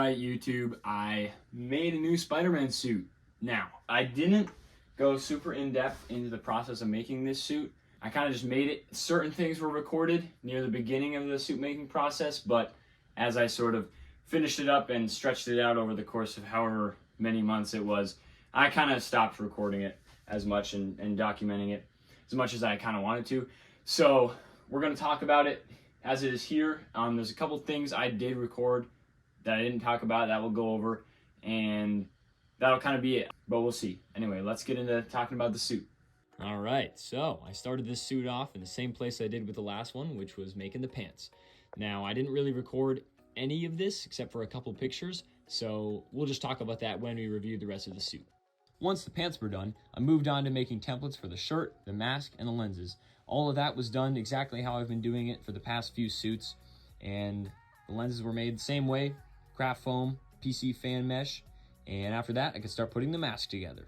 Alright YouTube, I made a new Spider-Man suit. Now, I didn't go super in-depth into the process of making this suit. I kind of just made it. Certain things were recorded near the beginning of the suit making process, but as I sort of finished it up and stretched it out over the course of however many months it was, I kind of stopped recording it as much and documenting it as much as I kind of wanted to. So we're going to talk about it as it is here. There's a couple things I did record that I didn't talk about that we'll go over, and that'll kind of be it, but we'll see. Anyway, let's get into talking about the suit. All right, so I started this suit off in the same place I did with the last one, which was making the pants. Now, I didn't really record any of this except for a couple pictures, so we'll just talk about that when we review the rest of the suit. Once the pants were done, I moved on to making templates for the shirt, the mask, and the lenses. All of that was done exactly how I've been doing it for the past few suits, and the lenses were made the same way, craft foam, PC fan mesh, and after that I could start putting the mask together.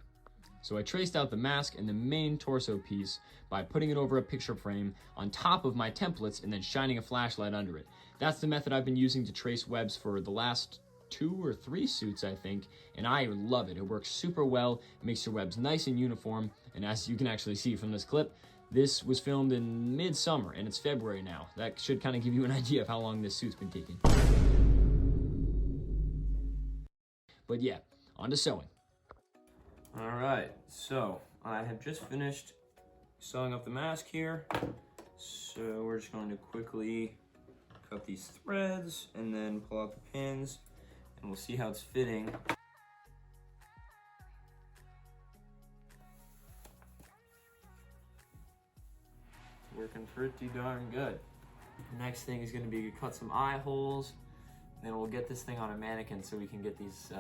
So I traced out the mask and the main torso piece by putting it over a picture frame on top of my templates and then shining a flashlight under it. That's the method I've been using to trace webs for the last 2 or 3 suits, I think, and I love it. It works super well, it makes your webs nice and uniform, and as you can actually see from this clip, this was filmed in mid-summer and it's February now. That should kind of give you an idea of how long this suit's been taking. But yeah, on to sewing. Alright, so I have just finished sewing up the mask here. So we're just going to quickly cut these threads and then pull out the pins, and we'll see how it's fitting. Working pretty darn good. The next thing is going to be to cut some eye holes. Then we'll get this thing on a mannequin so we can get these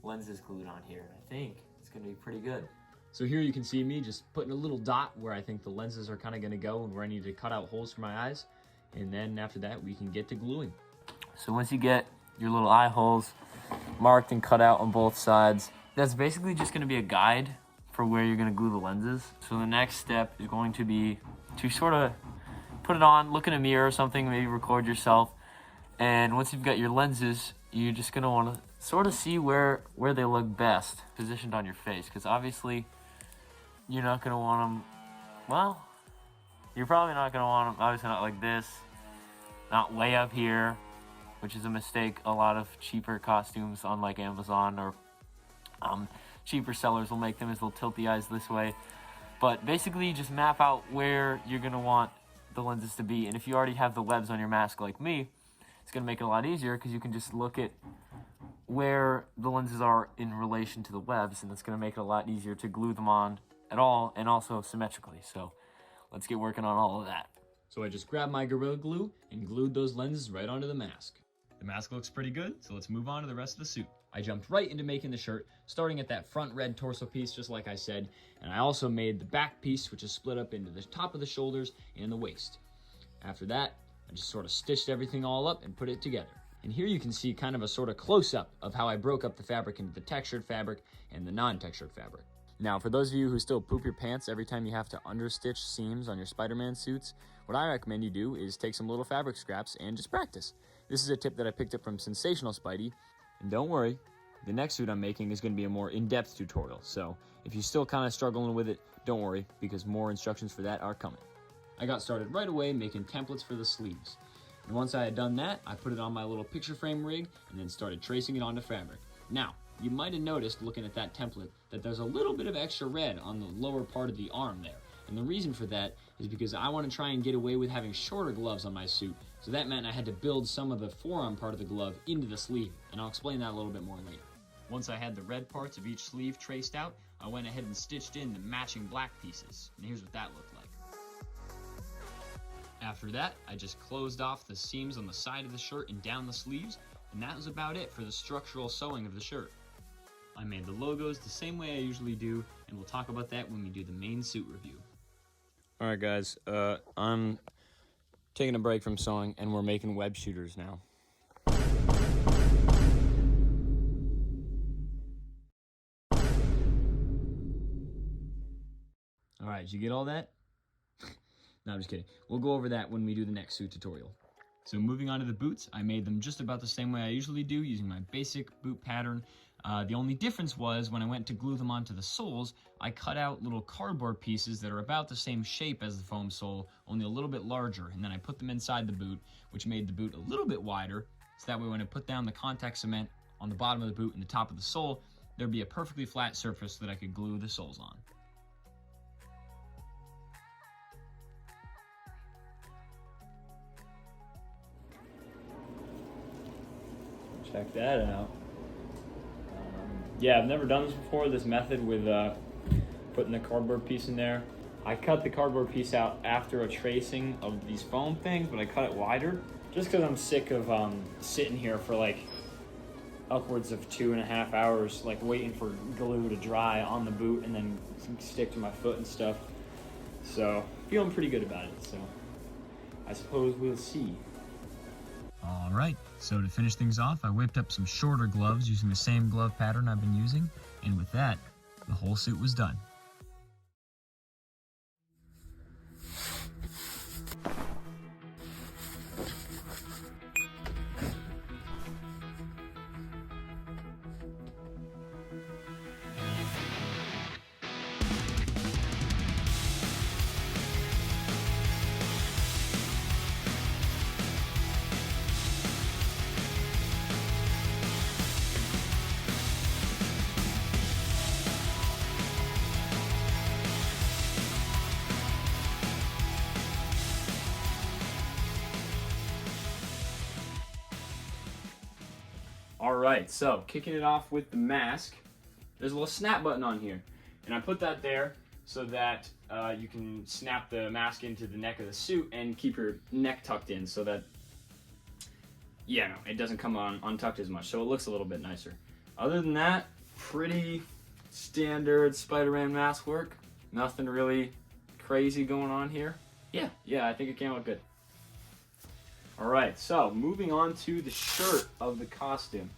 lenses glued on here. I think it's gonna be pretty good. So here you can see me just putting a little dot where I think the lenses are kind of gonna go and where I need to cut out holes for my eyes. And then after that, we can get to gluing. So once you get your little eye holes marked and cut out on both sides, that's basically just gonna be a guide for where you're gonna glue the lenses. So the next step is going to be to sort of put it on, look in a mirror or something, maybe record yourself. And once you've got your lenses, you're just gonna wanna sort of see where they look best positioned on your face, because obviously you're not gonna want them, well, you're probably not gonna want them, obviously not like this, not way up here, which is a mistake a lot of cheaper costumes on like Amazon or cheaper sellers will make them, is they'll tilt the eyes this way. But basically just map out where you're gonna want the lenses to be, and if you already have the webs on your mask like me, it's going to make it a lot easier because you can just look at where the lenses are in relation to the webs, and it's going to make it a lot easier to glue them on at all and also symmetrically. So let's get working on all of that. So I just grabbed my Gorilla Glue and glued those lenses right onto the mask. The mask looks pretty good, so let's move on to the rest of the suit. I jumped right into making the shirt, starting at that front red torso piece just like I said, and I also made the back piece, which is split up into the top of the shoulders and the waist. After that, I just sort of stitched everything all up and put it together. And here you can see kind of a sort of close-up of how I broke up the fabric into the textured fabric and the non-textured fabric. Now, for those of you who still poop your pants every time you have to understitch seams on your Spider-Man suits, what I recommend you do is take some little fabric scraps and just practice. This is a tip that I picked up from Sensational Spidey. And don't worry, the next suit I'm making is going to be a more in-depth tutorial. So if you're still kind of struggling with it, don't worry, because more instructions for that are coming. I got started right away making templates for the sleeves. And once I had done that, I put it on my little picture frame rig and then started tracing it onto fabric. Now, you might have noticed looking at that template that there's a little bit of extra red on the lower part of the arm there. And the reason for that is because I want to try and get away with having shorter gloves on my suit, so that meant I had to build some of the forearm part of the glove into the sleeve, and I'll explain that a little bit more later. Once I had the red parts of each sleeve traced out, I went ahead and stitched in the matching black pieces, and here's what that looked like. After that, I just closed off the seams on the side of the shirt and down the sleeves, and that was about it for the structural sewing of the shirt. I made the logos the same way I usually do, and we'll talk about that when we do the main suit review. Alright guys, I'm taking a break from sewing, and we're making web shooters now. Alright, did you get all that? No, I'm just kidding. We'll go over that when we do the next suit tutorial. So moving on to the boots, I made them just about the same way I usually do, using my basic boot pattern. The only difference was when I went to glue them onto the soles, I cut out little cardboard pieces that are about the same shape as the foam sole, only a little bit larger, and then I put them inside the boot, which made the boot a little bit wider, so that way when I put down the contact cement on the bottom of the boot and the top of the sole, there'd be a perfectly flat surface that I could glue the soles on. Check that out. Yeah, I've never done this before, this method with putting the cardboard piece in there. I cut the cardboard piece out after a tracing of these foam things, but I cut it wider just because I'm sick of sitting here for like upwards of 2.5 hours, like waiting for glue to dry on the boot and then stick to my foot and stuff. So, feeling pretty good about it, so I suppose we'll see. All right, so to finish things off, I whipped up some shorter gloves using the same glove pattern I've been using, and with that, the whole suit was done. All right, so kicking it off with the mask, there's a little snap button on here, and I put that there so that you can snap the mask into the neck of the suit and keep your neck tucked in so that, yeah, no, it doesn't come on untucked as much, so it looks a little bit nicer. Other than that, pretty standard Spider-Man mask work. Nothing really crazy going on here. Yeah, I think it came out good. All right, so moving on to the shirt of the costume.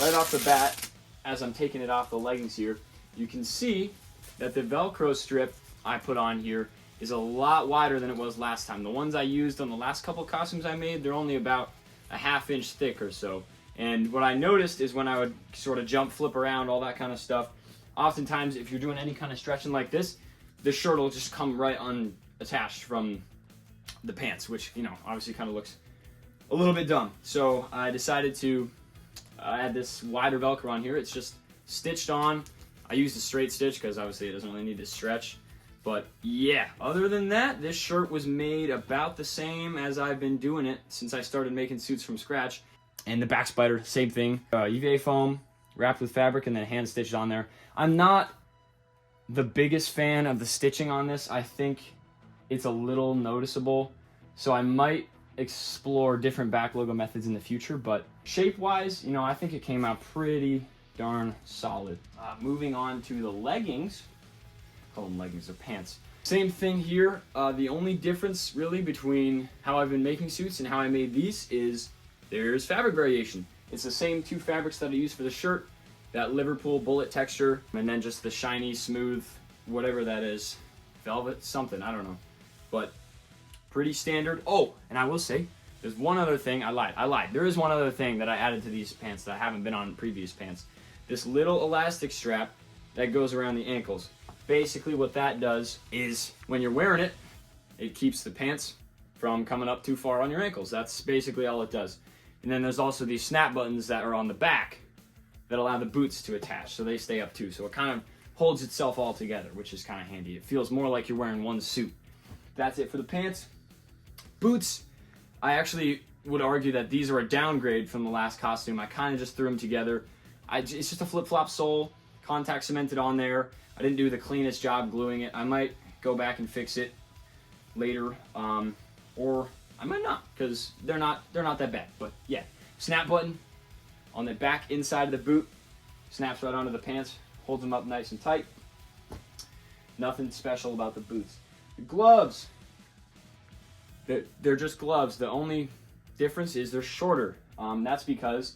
Right off the bat, as I'm taking it off the leggings here, you can see that the Velcro strip I put on here is a lot wider than it was last time. The ones I used on the last couple costumes I made, they're only about a 1/2 inch thick or so. And what I noticed is when I would sort of jump, flip around, all that kind of stuff, oftentimes if you're doing any kind of stretching like this, the shirt will just come right unattached from the pants, which, you know, obviously kind of looks a little bit dumb. So I decided to add this wider Velcro on here. It's just stitched on. I used a straight stitch because obviously it doesn't really need to stretch. But yeah, other than that, this shirt was made about the same as I've been doing it since I started making suits from scratch. And the back spider, same thing. UVA foam wrapped with fabric and then hand stitched on there. I'm not the biggest fan of the stitching on this. I think it's a little noticeable. So I might explore different back logo methods in the future, but shape-wise, you know, I think it came out pretty darn solid. Moving on to the leggings. Call them leggings or pants. Same thing here. The only difference really between how I've been making suits and how I made these is there's fabric variation. It's the same 2 fabrics that I used for the shirt, that Liverpool bullet texture, and then just the shiny, smooth, whatever that is, velvet something, I don't know. But pretty standard. Oh, and I will say, there's one other thing. I lied. There is one other thing that I added to these pants that I haven't been on previous pants. This little elastic strap that goes around the ankles. Basically what that does is when you're wearing it, it keeps the pants from coming up too far on your ankles. That's basically all it does. And then there's also these snap buttons that are on the back that allow the boots to attach, so they stay up too. So it kind of holds itself all together, which is kind of handy. It feels more like you're wearing one suit. That's it for the pants. Boots, I actually would argue that these are a downgrade from the last costume. I kind of just threw them together. It's just a flip-flop sole, contact cemented on there. I didn't do the cleanest job gluing it. I might go back and fix it later, or I might not, because they're not that bad. But yeah, snap button on the back inside of the boot, snaps right onto the pants, holds them up nice and tight. Nothing special about the boots. The gloves, they're just gloves. The only difference is they're shorter. That's because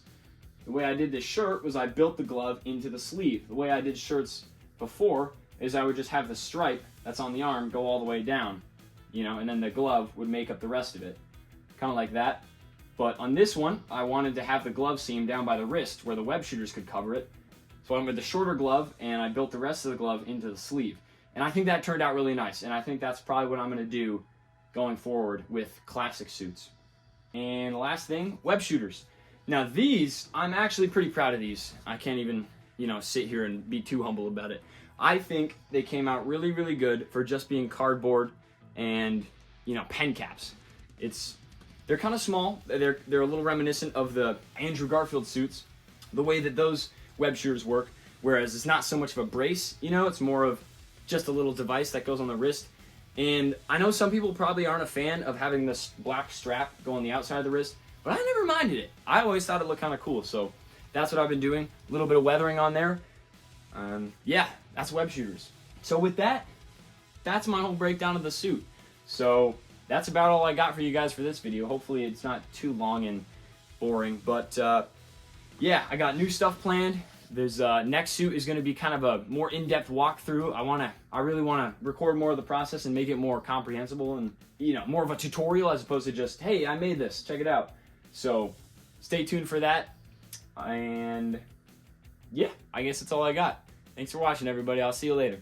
the way I did this shirt was I built the glove into the sleeve. The way I did shirts before is I would just have the stripe that's on the arm go all the way down, you know, and then the glove would make up the rest of it. Kind of like that. But on this one, I wanted to have the glove seam down by the wrist where the web shooters could cover it. So I went with the shorter glove, and I built the rest of the glove into the sleeve. And I think that turned out really nice, and I think that's probably what I'm going to do going forward with classic suits. And the last thing, web shooters. Now these, I'm actually pretty proud of these. I can't even, sit here and be too humble about it. I think they came out really, really good for just being cardboard and, pen caps. They're kind of small. They're a little reminiscent of the Andrew Garfield suits, the way that those web shooters work, whereas it's not so much of a brace, it's more of just a little device that goes on the wrist. And I know some people probably aren't a fan of having this black strap go on the outside of the wrist, but I never minded it. I always thought it looked kind of cool, so that's what I've been doing. A little bit of weathering on there. Yeah, that's web shooters. So with that, that's my whole breakdown of the suit. So that's about all I got for you guys for this video. Hopefully it's not too long and boring, but yeah, I got new stuff planned. This next suit is going to be kind of a more in-depth walkthrough. I really want to record more of the process and make it more comprehensible and, more of a tutorial as opposed to just, hey, I made this, check it out. So stay tuned for that. And yeah, I guess that's all I got. Thanks for watching, everybody. I'll see you later.